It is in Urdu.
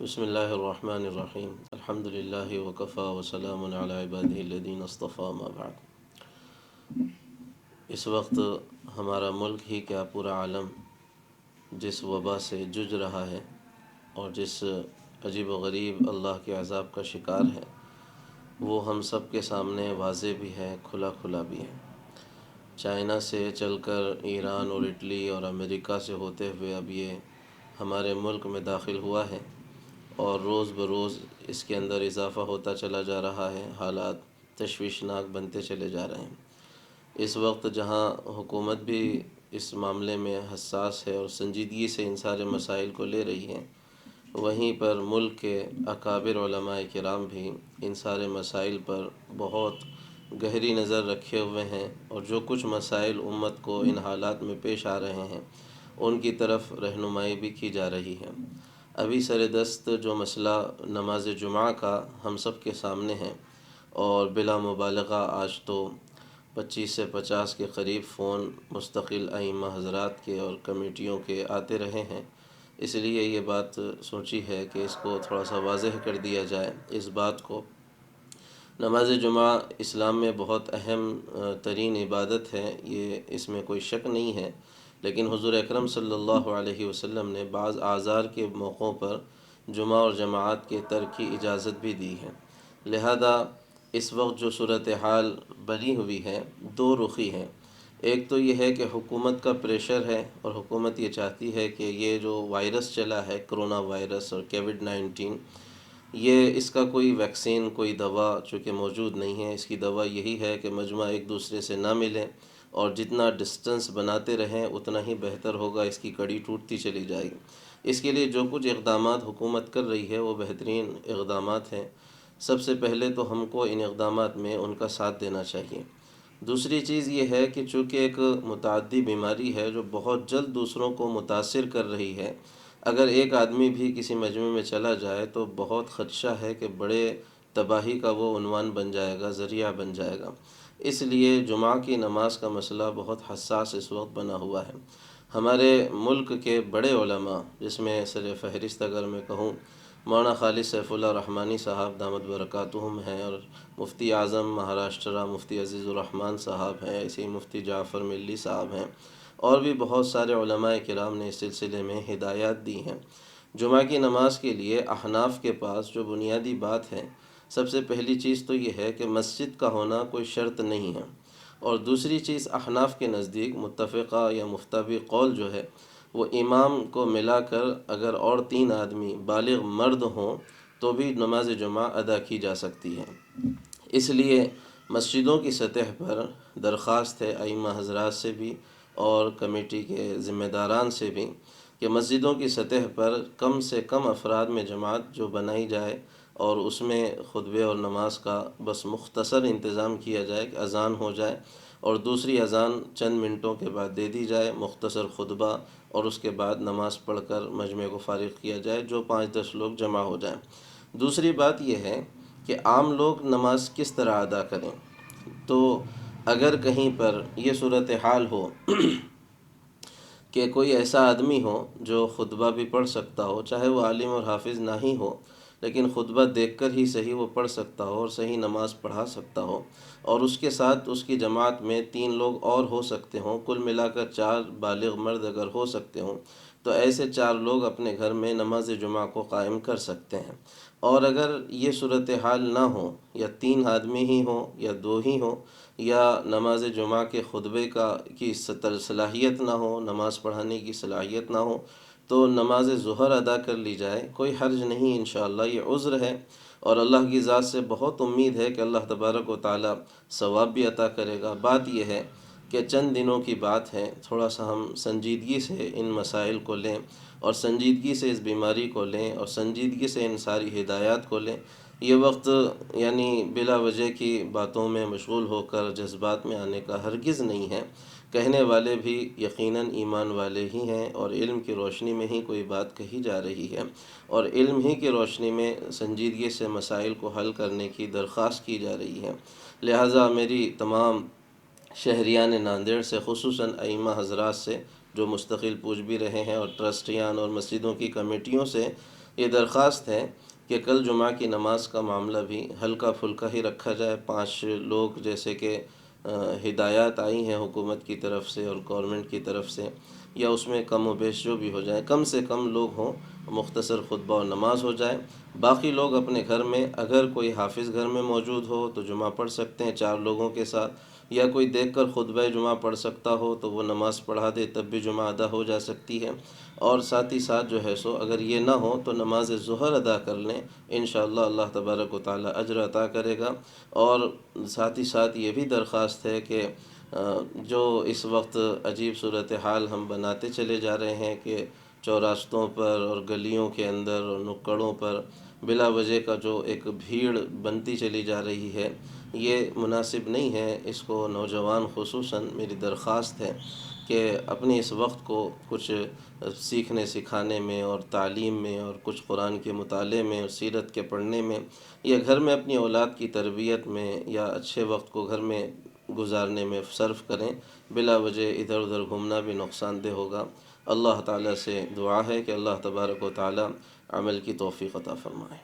بسم اللہ الرحمن الرحیم الحمد للہ وکفیٰ وسلام علی عبادہ الذین اصطفیٰ ما بعد۔ اس وقت ہمارا ملک ہی کیا پورا عالم جس وبا سے جوجھ رہا ہے اور جس عجیب و غریب اللہ کے عذاب کا شکار ہے، وہ ہم سب کے سامنے واضح بھی ہے، کھلا کھلا بھی ہے۔ چائنا سے چل کر ایران اور اٹلی اور امریکہ سے ہوتے ہوئے اب یہ ہمارے ملک میں داخل ہوا ہے اور روز بروز اس کے اندر اضافہ ہوتا چلا جا رہا ہے، حالات تشویشناک بنتے چلے جا رہے ہیں۔ اس وقت جہاں حکومت بھی اس معاملے میں حساس ہے اور سنجیدگی سے ان سارے مسائل کو لے رہی ہے، وہیں پر ملک کے اکابر علماء کرام بھی ان سارے مسائل پر بہت گہری نظر رکھے ہوئے ہیں، اور جو کچھ مسائل امت کو ان حالات میں پیش آ رہے ہیں ان کی طرف رہنمائی بھی کی جا رہی ہے۔ ابھی سر دست جو مسئلہ نماز جمعہ کا ہم سب کے سامنے ہے، اور بلا مبالغہ آج تو 25 سے 50 کے قریب فون مستقل ائمہ حضرات کے اور کمیٹیوں کے آتے رہے ہیں، اس لیے یہ بات سوچی ہے کہ اس کو تھوڑا سا واضح کر دیا جائے۔ اس بات کو، نماز جمعہ اسلام میں بہت اہم ترین عبادت ہے، یہ اس میں کوئی شک نہیں ہے، لیکن حضور اکرم صلی اللہ علیہ وسلم نے بعض اعذار کے موقعوں پر جمعہ اور جماعت کے ترک کی اجازت بھی دی ہے۔ لہذا اس وقت جو صورتحال بنی ہوئی ہے، دو رخی ہے۔ ایک تو یہ ہے کہ حکومت کا پریشر ہے، اور حکومت یہ چاہتی ہے کہ یہ جو وائرس چلا ہے، کرونا وائرس اور کووڈ-19، یہ اس کا کوئی ویکسین، کوئی دوا چونکہ موجود نہیں ہے۔ اس کی دوا یہی ہے کہ مجمع ایک دوسرے سے نہ ملیں، اور جتنا ڈسٹنس بناتے رہیں اتنا ہی بہتر ہوگا، اس کی کڑی ٹوٹتی چلی جائے گی۔ اس کے لیے جو کچھ اقدامات حکومت کر رہی ہے وہ بہترین اقدامات ہیں۔ سب سے پہلے تو ہم کو ان اقدامات میں ان کا ساتھ دینا چاہیے۔ دوسری چیز یہ ہے کہ چونکہ ایک متعدی بیماری ہے جو بہت جلد دوسروں کو متاثر کر رہی ہے، اگر ایک آدمی بھی کسی مجمع میں چلا جائے تو بہت خدشہ ہے کہ بڑے تباہی کا وہ عنوان بن جائے گا، ذریعہ بن جائے گا۔ اس لیے جمعہ کی نماز کا مسئلہ بہت حساس اس وقت بنا ہوا ہے۔ ہمارے ملک کے بڑے علماء، جس میں سر فہرست اگر میں کہوں، مولانا خالد سیف اللہ رحمانی صاحب دامت برکاتہم ہیں، اور مفتی اعظم مہاراشٹرا مفتی عزیز الرحمن صاحب ہیں، اسی مفتی جعفر ملی صاحب ہیں، اور بھی بہت سارے علماء کرام نے اس سلسلے میں ہدایات دی ہیں۔ جمعہ کی نماز کے لیے احناف کے پاس جو بنیادی بات ہے، سب سے پہلی چیز تو یہ ہے کہ مسجد کا ہونا کوئی شرط نہیں ہے، اور دوسری چیز احناف کے نزدیک متفقہ یا مفتبق قول جو ہے، وہ امام کو ملا کر اگر اور 3 آدمی بالغ مرد ہوں تو بھی نماز جمعہ ادا کی جا سکتی ہے۔ اس لیے مسجدوں کی سطح پر درخواست ہے ائمہ حضرات سے بھی اور کمیٹی کے ذمہ داران سے بھی کہ مسجدوں کی سطح پر کم سے کم افراد میں جماعت جو بنائی جائے، اور اس میں خطبے اور نماز کا بس مختصر انتظام کیا جائے کہ اذان ہو جائے، اور دوسری اذان چند منٹوں کے بعد دے دی جائے، مختصر خطبہ، اور اس کے بعد نماز پڑھ کر مجمع کو فارغ کیا جائے، جو 5-10 لوگ جمع ہو جائیں۔ دوسری بات یہ ہے کہ عام لوگ نماز کس طرح ادا کریں۔ تو اگر کہیں پر یہ صورتحال ہو کہ کوئی ایسا آدمی ہو جو خطبہ بھی پڑھ سکتا ہو، چاہے وہ عالم اور حافظ نہ ہی ہو، لیکن خطبہ دیکھ کر ہی صحیح وہ پڑھ سکتا ہو اور صحیح نماز پڑھا سکتا ہو، اور اس کے ساتھ اس کی جماعت میں 3 لوگ اور ہو سکتے ہوں، کل ملا کر 4 بالغ مرد اگر ہو سکتے ہوں، تو ایسے 4 لوگ اپنے گھر میں نماز جمعہ کو قائم کر سکتے ہیں۔ اور اگر یہ صورتحال نہ ہو، یا 3 آدمی ہی ہوں یا 2 ہی ہوں، یا نماز جمعہ کے خطبے کی صلاحیت نہ ہو، نماز پڑھانے کی صلاحیت نہ ہو، تو نماز ظہر ادا کر لی جائے، کوئی حرج نہیں انشاءاللہ۔ یہ عذر ہے، اور اللہ کی ذات سے بہت امید ہے کہ اللہ تبارک و تعالی ثواب بھی عطا کرے گا۔ بات یہ ہے کہ چند دنوں کی بات ہے، تھوڑا سا ہم سنجیدگی سے ان مسائل کو لیں، اور سنجیدگی سے اس بیماری کو لیں، اور سنجیدگی سے ان ساری ہدایات کو لیں۔ یہ وقت یعنی بلا وجہ کی باتوں میں مشغول ہو کر جذبات میں آنے کا ہرگز نہیں ہے۔ کہنے والے بھی یقیناً ایمان والے ہی ہیں، اور علم کی روشنی میں ہی کوئی بات کہی جا رہی ہے، اور علم ہی کی روشنی میں سنجیدگی سے مسائل کو حل کرنے کی درخواست کی جا رہی ہے۔ لہٰذا میری تمام شہریان ناندیڑ سے، خصوصاً ائمہ حضرات سے جو مستقل پوچھ بھی رہے ہیں، اور ٹرسٹیان اور مسجدوں کی کمیٹیوں سے یہ درخواست ہے کہ کل جمعہ کی نماز کا معاملہ بھی ہلکا پھلکا ہی رکھا جائے۔ 5 لوگ جیسے کہ ہدایات آئی ہیں حکومت کی طرف سے اور گورنمنٹ کی طرف سے، یا اس میں کم و بیش جو بھی ہو جائے، کم سے کم لوگ ہوں، مختصر خطبہ اور نماز ہو جائے۔ باقی لوگ اپنے گھر میں، اگر کوئی حافظ گھر میں موجود ہو تو جمعہ پڑھ سکتے ہیں 4 لوگوں کے ساتھ، یا کوئی دیکھ کر خطبہ جمعہ پڑھ سکتا ہو تو وہ نماز پڑھا دے، تب بھی جمعہ ادا ہو جا سکتی ہے۔ اور ساتھ ہی ساتھ جو ہے سو اگر یہ نہ ہو تو نماز ظہر ادا کر لیں، انشاءاللہ اللہ تبارک و تعالی اجر عطا کرے گا۔ اور ساتھ ہی ساتھ یہ بھی درخواست ہے کہ جو اس وقت عجیب صورتحال ہم بناتے چلے جا رہے ہیں کہ چوراستوں پر اور گلیوں کے اندر اور نکڑوں پر بلا وجہ کا جو ایک بھیڑ بنتی چلی جا رہی ہے، یہ مناسب نہیں ہے۔ اس کو نوجوان خصوصاً میری درخواست ہے کہ اپنے اس وقت کو کچھ سیکھنے سکھانے میں اور تعلیم میں اور کچھ قرآن کے مطالعے میں اور سیرت کے پڑھنے میں، یا گھر میں اپنی اولاد کی تربیت میں، یا اچھے وقت کو گھر میں گزارنے میں صرف کریں۔ بلا وجہ ادھر ادھر گھومنا بھی نقصان دہ ہوگا۔ اللہ تعالیٰ سے دعا ہے کہ اللہ تبارک و تعالیٰ عمل کی توفیق عطا فرمائے۔